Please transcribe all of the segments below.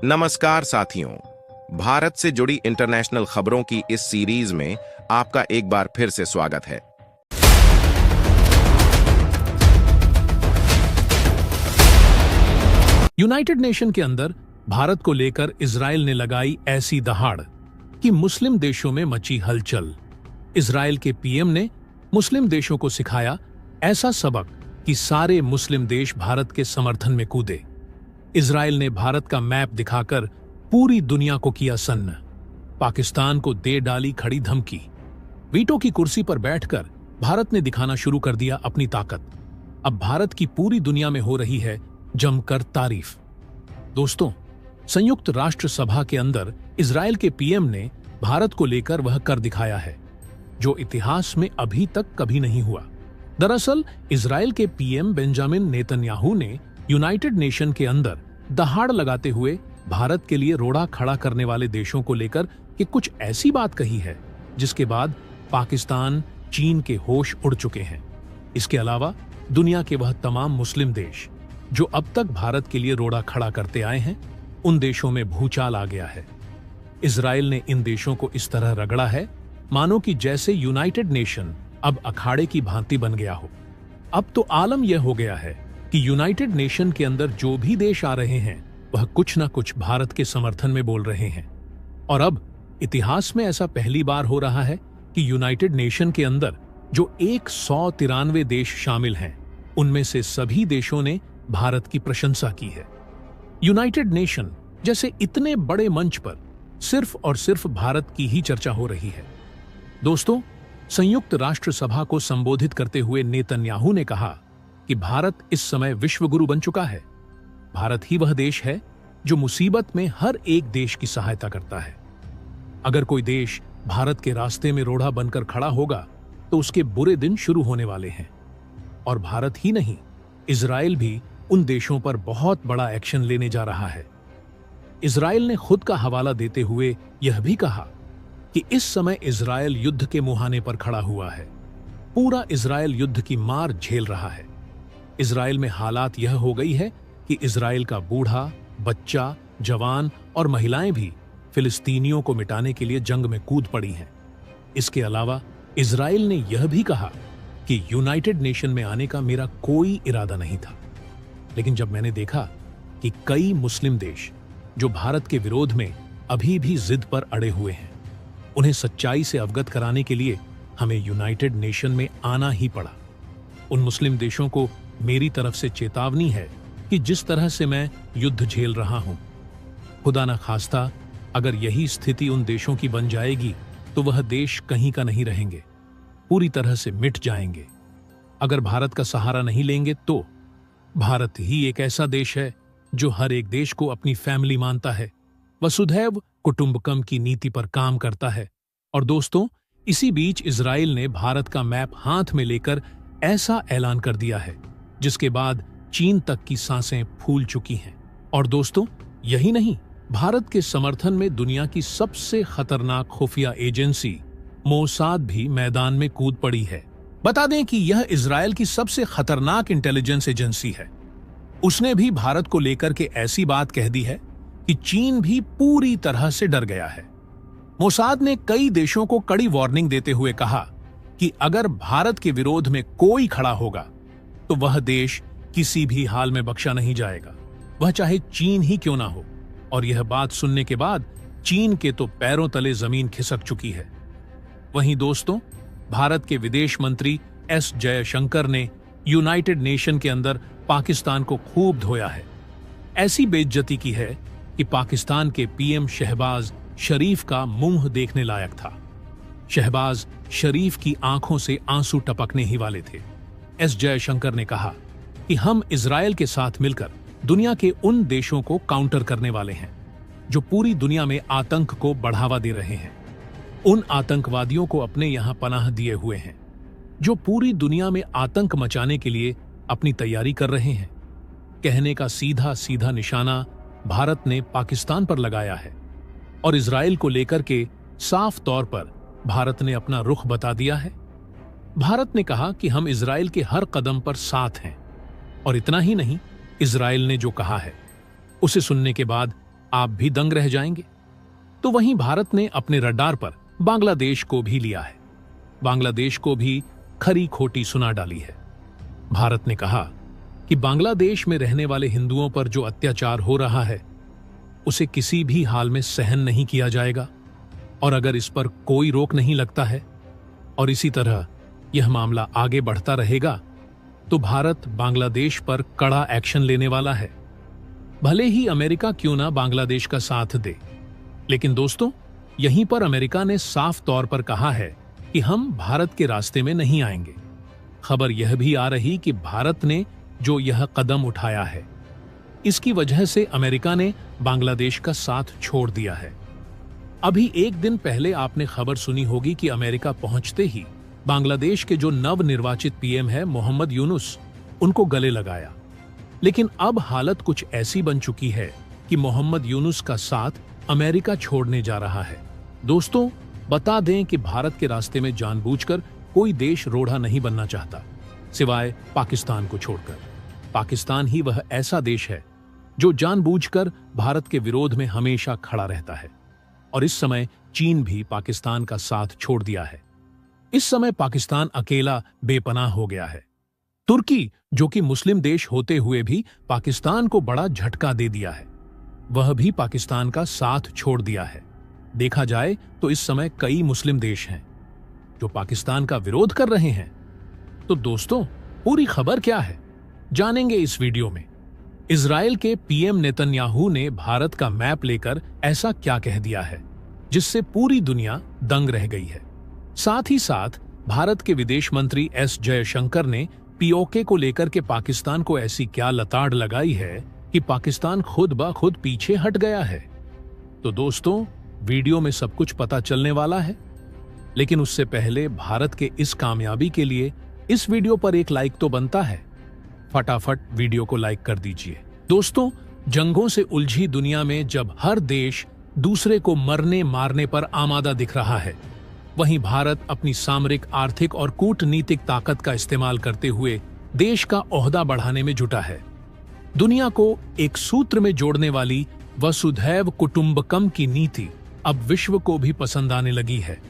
नमस्कार साथियों, भारत से जुड़ी इंटरनेशनल खबरों की इस सीरीज में आपका एक बार फिर से स्वागत है। यूनाइटेड नेशन के अंदर भारत को लेकर इजराइल ने लगाई ऐसी दहाड़ कि मुस्लिम देशों में मची हलचल। इजराइल के पीएम ने मुस्लिम देशों को सिखाया ऐसा सबक कि सारे मुस्लिम देश भारत के समर्थन में कूदे। इजराइल ने भारत का मैप दिखाकर पूरी दुनिया को किया सन्न। पाकिस्तान को दे डाली खड़ी धमकी। वीटो की कुर्सी पर बैठकर भारत ने दिखाना शुरू कर दिया अपनी ताकत। अब भारत की पूरी दुनिया में हो रही है जमकर तारीफ। दोस्तों, संयुक्त राष्ट्र सभा के अंदर इजराइल के पीएम ने भारत को लेकर वह कर दिखाया है जो इतिहास में अभी तक कभी नहीं हुआ। दरअसल इजराइल के पीएम बेंजामिन नेतन्याहू ने यूनाइटेड नेशन के अंदर दहाड़ लगाते हुए भारत के लिए रोड़ा खड़ा करने वाले देशों को लेकर कि कुछ ऐसी बात कही है जिसके बाद पाकिस्तान, चीन के होश उड़ चुके हैं। इसके अलावा दुनिया के वह तमाम मुस्लिम देश जो अब तक भारत के लिए रोड़ा खड़ा करते आए हैं, उन देशों में भूचाल आ गया है। इजराइल ने इन देशों को इस तरह रगड़ा है मानो कि जैसे यूनाइटेड नेशन अब अखाड़े की भांति बन गया हो। अब तो आलम यह हो गया है कि यूनाइटेड नेशन के अंदर जो भी देश आ रहे हैं वह कुछ न कुछ भारत के समर्थन में बोल रहे हैं। और अब इतिहास में ऐसा पहली बार हो रहा है कि यूनाइटेड नेशन के अंदर जो 193 देश शामिल हैं, उनमें से सभी देशों ने भारत की प्रशंसा की है। यूनाइटेड नेशन जैसे इतने बड़े मंच पर सिर्फ और सिर्फ भारत की ही चर्चा हो रही है। दोस्तों, संयुक्त राष्ट्र सभा को संबोधित करते हुए नेतन्याहू ने कहा कि भारत इस समय विश्व गुरु बन चुका है। भारत ही वह देश है जो मुसीबत में हर एक देश की सहायता करता है। अगर कोई देश भारत के रास्ते में रोड़ा बनकर खड़ा होगा तो उसके बुरे दिन शुरू होने वाले हैं। और भारत ही नहीं, इजराइल भी उन देशों पर बहुत बड़ा एक्शन लेने जा रहा है। इजराइल ने खुद का हवाला देते हुए यह भी कहा कि इस समय इजराइल युद्ध के मुहाने पर खड़ा हुआ है। पूरा इजराइल युद्ध की मार झेल रहा है। इजराइल में हालात यह हो गई है कि इजराइल का बूढ़ा, बच्चा, जवान और महिलाएं भी फिलिस्तीनियों को मिटाने के लिए जंग में कूद पड़ी हैं। इसके अलावा इजराइल ने यह भी कहा कि यूनाइटेड नेशन में आने का मेरा कोई इरादा नहीं था, लेकिन जब मैंने देखा कि कई मुस्लिम देश जो भारत के विरोध में अभी भी जिद पर अड़े हुए हैं, उन्हें सच्चाई से अवगत कराने के लिए हमें यूनाइटेड नेशन में आना ही पड़ा। उन मुस्लिम देशों को मेरी तरफ से चेतावनी है कि जिस तरह से मैं युद्ध झेल रहा हूं, खुदा न खास्ता अगर यही स्थिति उन देशों की बन जाएगी तो वह देश कहीं का नहीं रहेंगे, पूरी तरह से मिट जाएंगे। अगर भारत का सहारा नहीं लेंगे तो भारत ही एक ऐसा देश है जो हर एक देश को अपनी फैमिली मानता है, वसुधैव कुटुंबकम की नीति पर काम करता है। और दोस्तों, इसी बीच इजराइल ने भारत का मैप हाथ में लेकर ऐसा ऐलान कर दिया है जिसके बाद चीन तक की सांसें फूल चुकी हैं। और दोस्तों, यही नहीं, भारत के समर्थन में दुनिया की सबसे खतरनाक खुफिया एजेंसी मोसाद भी मैदान में कूद पड़ी है। बता दें कि यह इजराइल की सबसे खतरनाक इंटेलिजेंस एजेंसी है। उसने भी भारत को लेकर के ऐसी बात कह दी है कि चीन भी पूरी तरह से डर गया है। मोसाद ने कई देशों को कड़ी वार्निंग देते हुए कहा कि अगर भारत के विरोध में कोई खड़ा होगा तो वह देश किसी भी हाल में बख्शा नहीं जाएगा, वह चाहे चीन ही क्यों ना हो। और यह बात सुनने के बाद चीन के तो पैरों तले जमीन खिसक चुकी है। वहीं दोस्तों, भारत के विदेश मंत्री एस जयशंकर ने यूनाइटेड नेशन के अंदर पाकिस्तान को खूब धोया है। ऐसी बेइज्जती की है कि पाकिस्तान के पीएम शहबाज शरीफ का मुंह देखने लायक था। शहबाज शरीफ की आंखों से आंसू टपकने ही वाले थे। एस जयशंकर ने कहा कि हम इजराइल के साथ मिलकर दुनिया के उन देशों को काउंटर करने वाले हैं जो पूरी दुनिया में आतंक को बढ़ावा दे रहे हैं। उन आतंकवादियों को अपने यहां पनाह दिए हुए हैं जो पूरी दुनिया में आतंक मचाने के लिए अपनी तैयारी कर रहे हैं। कहने का सीधा सीधा निशाना भारत ने पाकिस्तान पर लगाया है और इजराइल को लेकर के साफ तौर पर भारत ने अपना रुख बता दिया है। भारत ने कहा कि हम इजराइल के हर कदम पर साथ हैं। और इतना ही नहीं, इजराइल ने जो कहा है उसे सुनने के बाद आप भी दंग रह जाएंगे। तो वहीं भारत ने अपने रडार पर बांग्लादेश को भी लिया है। बांग्लादेश को भी खरी खोटी सुना डाली है। भारत ने कहा कि बांग्लादेश में रहने वाले हिंदुओं पर जो अत्याचार हो रहा है उसे किसी भी हाल में सहन नहीं किया जाएगा, और अगर इस पर कोई रोक नहीं लगता है और इसी तरह यह मामला आगे बढ़ता रहेगा तो भारत बांग्लादेश पर कड़ा एक्शन लेने वाला है। भले ही अमेरिका क्यों ना बांग्लादेश का साथ दे, लेकिन दोस्तों, यहीं पर अमेरिका ने साफ तौर पर कहा है कि हम भारत के रास्ते में नहीं आएंगे। खबर यह भी आ रही कि भारत ने जो यह कदम उठाया है इसकी वजह से अमेरिका ने बांग्लादेश का साथ छोड़ दिया है। अभी एक दिन पहले आपने खबर सुनी होगी कि अमेरिका पहुंचते ही बांग्लादेश के जो नवनिर्वाचित पीएम है मोहम्मद यूनुस, उनको गले लगाया। लेकिन अब हालत कुछ ऐसी बन चुकी है कि मोहम्मद यूनुस का साथ अमेरिका छोड़ने जा रहा है। दोस्तों, बता दें कि भारत के रास्ते में जानबूझकर कोई देश रोड़ा नहीं बनना चाहता, सिवाय पाकिस्तान को छोड़कर। पाकिस्तान ही वह ऐसा देश है जो जानबूझकर भारत के विरोध में हमेशा खड़ा रहता है, और इस समय चीन भी पाकिस्तान का साथ छोड़ दिया है। इस समय पाकिस्तान अकेला बेपनाह हो गया है। तुर्की, जो कि मुस्लिम देश होते हुए भी पाकिस्तान को बड़ा झटका दे दिया है, वह भी पाकिस्तान का साथ छोड़ दिया है। देखा जाए तो इस समय कई मुस्लिम देश हैं जो पाकिस्तान का विरोध कर रहे हैं। तो दोस्तों, पूरी खबर क्या है जानेंगे इस वीडियो में। इजराइल के पीएम नेतन्याहू ने भारत का मैप लेकर ऐसा क्या कह दिया है जिससे पूरी दुनिया दंग रह गई है। साथ ही साथ भारत के विदेश मंत्री एस जयशंकर ने पीओके को लेकर के पाकिस्तान को ऐसी क्या लताड़ लगाई है कि पाकिस्तान खुद ब खुद पीछे हट गया है। तो दोस्तों, वीडियो में सब कुछ पता चलने वाला है, लेकिन उससे पहले भारत के इस कामयाबी के लिए इस वीडियो पर एक लाइक तो बनता है। फटाफट वीडियो को लाइक कर दीजिए। दोस्तों, जंगों से उलझी दुनिया में जब हर देश दूसरे को मरने मारने पर आमादा दिख रहा है, वहीं भारत अपनी सामरिक, आर्थिक और कूटनीतिक ताकत का इस्तेमाल करते हुए देश का ओहदा बढ़ाने में जुटा है। दुनिया को एक सूत्र में जोड़ने वाली वसुधैव कुटुंबकम की नीति अब विश्व को भी पसंद आने लगी है,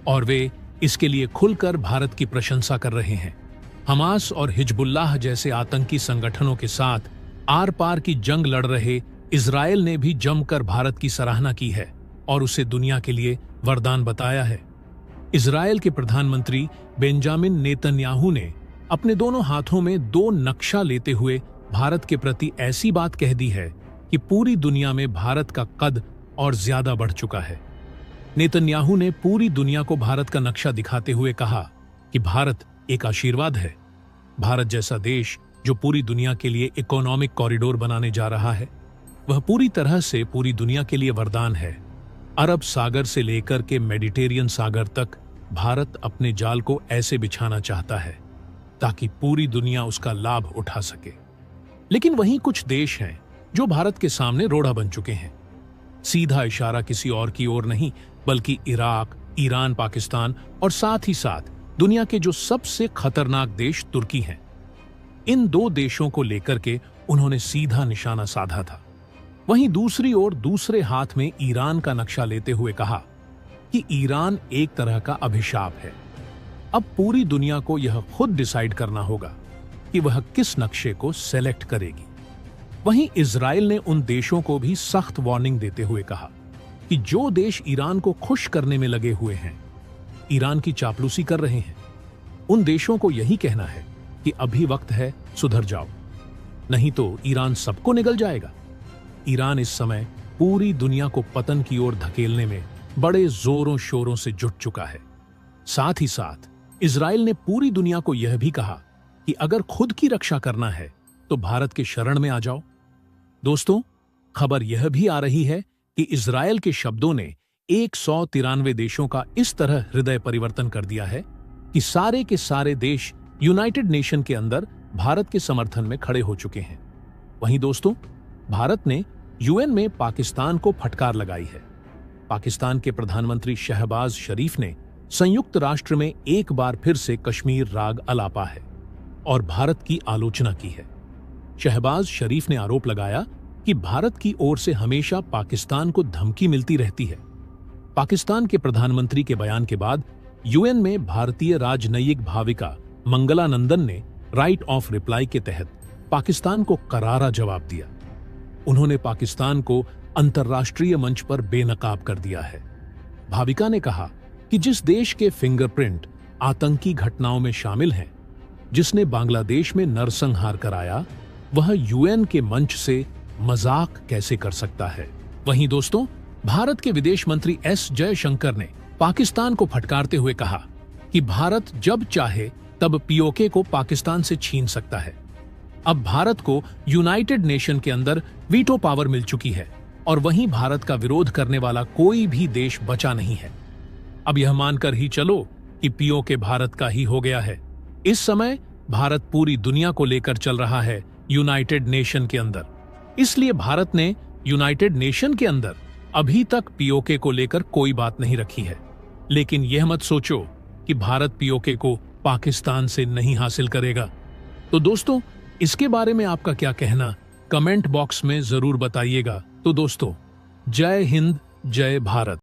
और वे इसके लिए खुलकर भारत की प्रशंसा कर रहे हैं। हमास और हिजबुल्लाह जैसे आतंकी संगठनों के साथ आर पार की जंग लड़ रहे इजराइल ने भी जमकर भारत की सराहना की है और उसे दुनिया के लिए वरदान बताया है। इजराइल के प्रधानमंत्री बेंजामिन नेतन्याहू ने अपने दोनों हाथों में 2 नक्शा लेते हुए भारत के प्रति ऐसी बात कह दी है कि पूरी दुनिया में भारत का कद और ज्यादा बढ़ चुका है। नेतन्याहू ने पूरी दुनिया को भारत का नक्शा दिखाते हुए कहा कि भारत एक आशीर्वाद है। भारत जैसा देश जो पूरी दुनिया के लिए इकोनॉमिक कॉरिडोर बनाने जा रहा है, वह पूरी तरह से पूरी दुनिया के लिए वरदान है। अरब सागर से लेकर के मेडिटेरियन सागर तक भारत अपने जाल को ऐसे बिछाना चाहता है ताकि पूरी दुनिया उसका लाभ उठा सके। लेकिन वहीं कुछ देश हैं जो भारत के सामने रोड़ा बन चुके हैं। सीधा इशारा किसी और की ओर नहीं, बल्कि इराक, ईरान, पाकिस्तान और साथ ही साथ दुनिया के जो सबसे खतरनाक देश तुर्की हैं। इन 2 देशों को लेकर के उन्होंने सीधा निशाना साधा था। वहीं दूसरी ओर दूसरे हाथ में ईरान का नक्शा लेते हुए कहा कि ईरान एक तरह का अभिशाप है। अब पूरी दुनिया को यह खुद डिसाइड करना होगा कि वह किस नक्शे को सेलेक्ट करेगी। वहीं इजराइल ने उन देशों को भी सख्त वार्निंग देते हुए कहा कि जो देश ईरान को खुश करने में लगे हुए हैं, ईरान की चापलूसी कर रहे हैं, उन देशों को यही कहना है कि अभी वक्त है सुधर जाओ, नहीं तो ईरान सबको निगल जाएगा। ईरान इस समय पूरी दुनिया को पतन की ओर धकेलने में बड़े जोरों शोरों से जुट चुका है। साथ ही साथ इजराइल ने पूरी दुनिया को यह भी कहा कि अगर खुद की रक्षा करना है तो भारत के शरण में आ जाओ। दोस्तों, खबर यह भी आ रही है कि इजराइल के शब्दों ने 193 देशों का इस तरह हृदय परिवर्तन कर दिया है कि सारे के सारे देश यूनाइटेड नेशन के अंदर भारत के समर्थन में खड़े हो चुके हैं। वहीं दोस्तों, भारत ने यूएन में पाकिस्तान को फटकार लगाई है। पाकिस्तान के प्रधानमंत्री शहबाज शरीफ ने संयुक्त राष्ट्र में एक बार फिर से कश्मीर राग अलापा है और भारत की आलोचना की है। शहबाज शरीफ ने आरोप लगाया कि भारत की ओर से हमेशा पाकिस्तान को धमकी मिलती रहती है। पाकिस्तान के प्रधानमंत्री के बयान के बाद यूएन में भारतीय राजनयिक भाविका मंगला नंदन ने राइट ऑफ रिप्लाई के तहत पाकिस्तान को करारा जवाब दिया। उन्होंने पाकिस्तान को अंतर्राष्ट्रीय मंच पर बेनकाब कर दिया है। भाविका ने कहा कि जिस देश के फिंगरप्रिंट आतंकी घटनाओं में शामिल हैं, जिसने बांग्लादेश में नरसंहार कराया, वह यूएन के मंच से मजाक कैसे कर सकता है। वहीं दोस्तों, भारत के विदेश मंत्री एस जयशंकर ने पाकिस्तान को फटकारते हुए कहा कि भारत जब चाहे तब पीओके को पाकिस्तान से छीन सकता है। अब भारत को यूनाइटेड नेशन के अंदर वीटो पावर मिल चुकी है और वहीं भारत का विरोध करने वाला कोई भी देश बचा नहीं है। अब यह मानकर ही चलो कि पीओके भारत का ही हो गया है। इस समय भारत पूरी दुनिया को लेकर चल रहा है यूनाइटेड नेशन के अंदर। इसलिए भारत ने यूनाइटेड नेशन के अंदर अभी तक पीओके को लेकर कोई बात नहीं रखी है। लेकिन यह मत सोचो कि भारत पीओके को पाकिस्तान से नहीं हासिल करेगा। तो दोस्तों, इसके बारे में आपका क्या कहना, कमेंट बॉक्स में जरूर बताइएगा। तो दोस्तों, जय हिंद, जय भारत।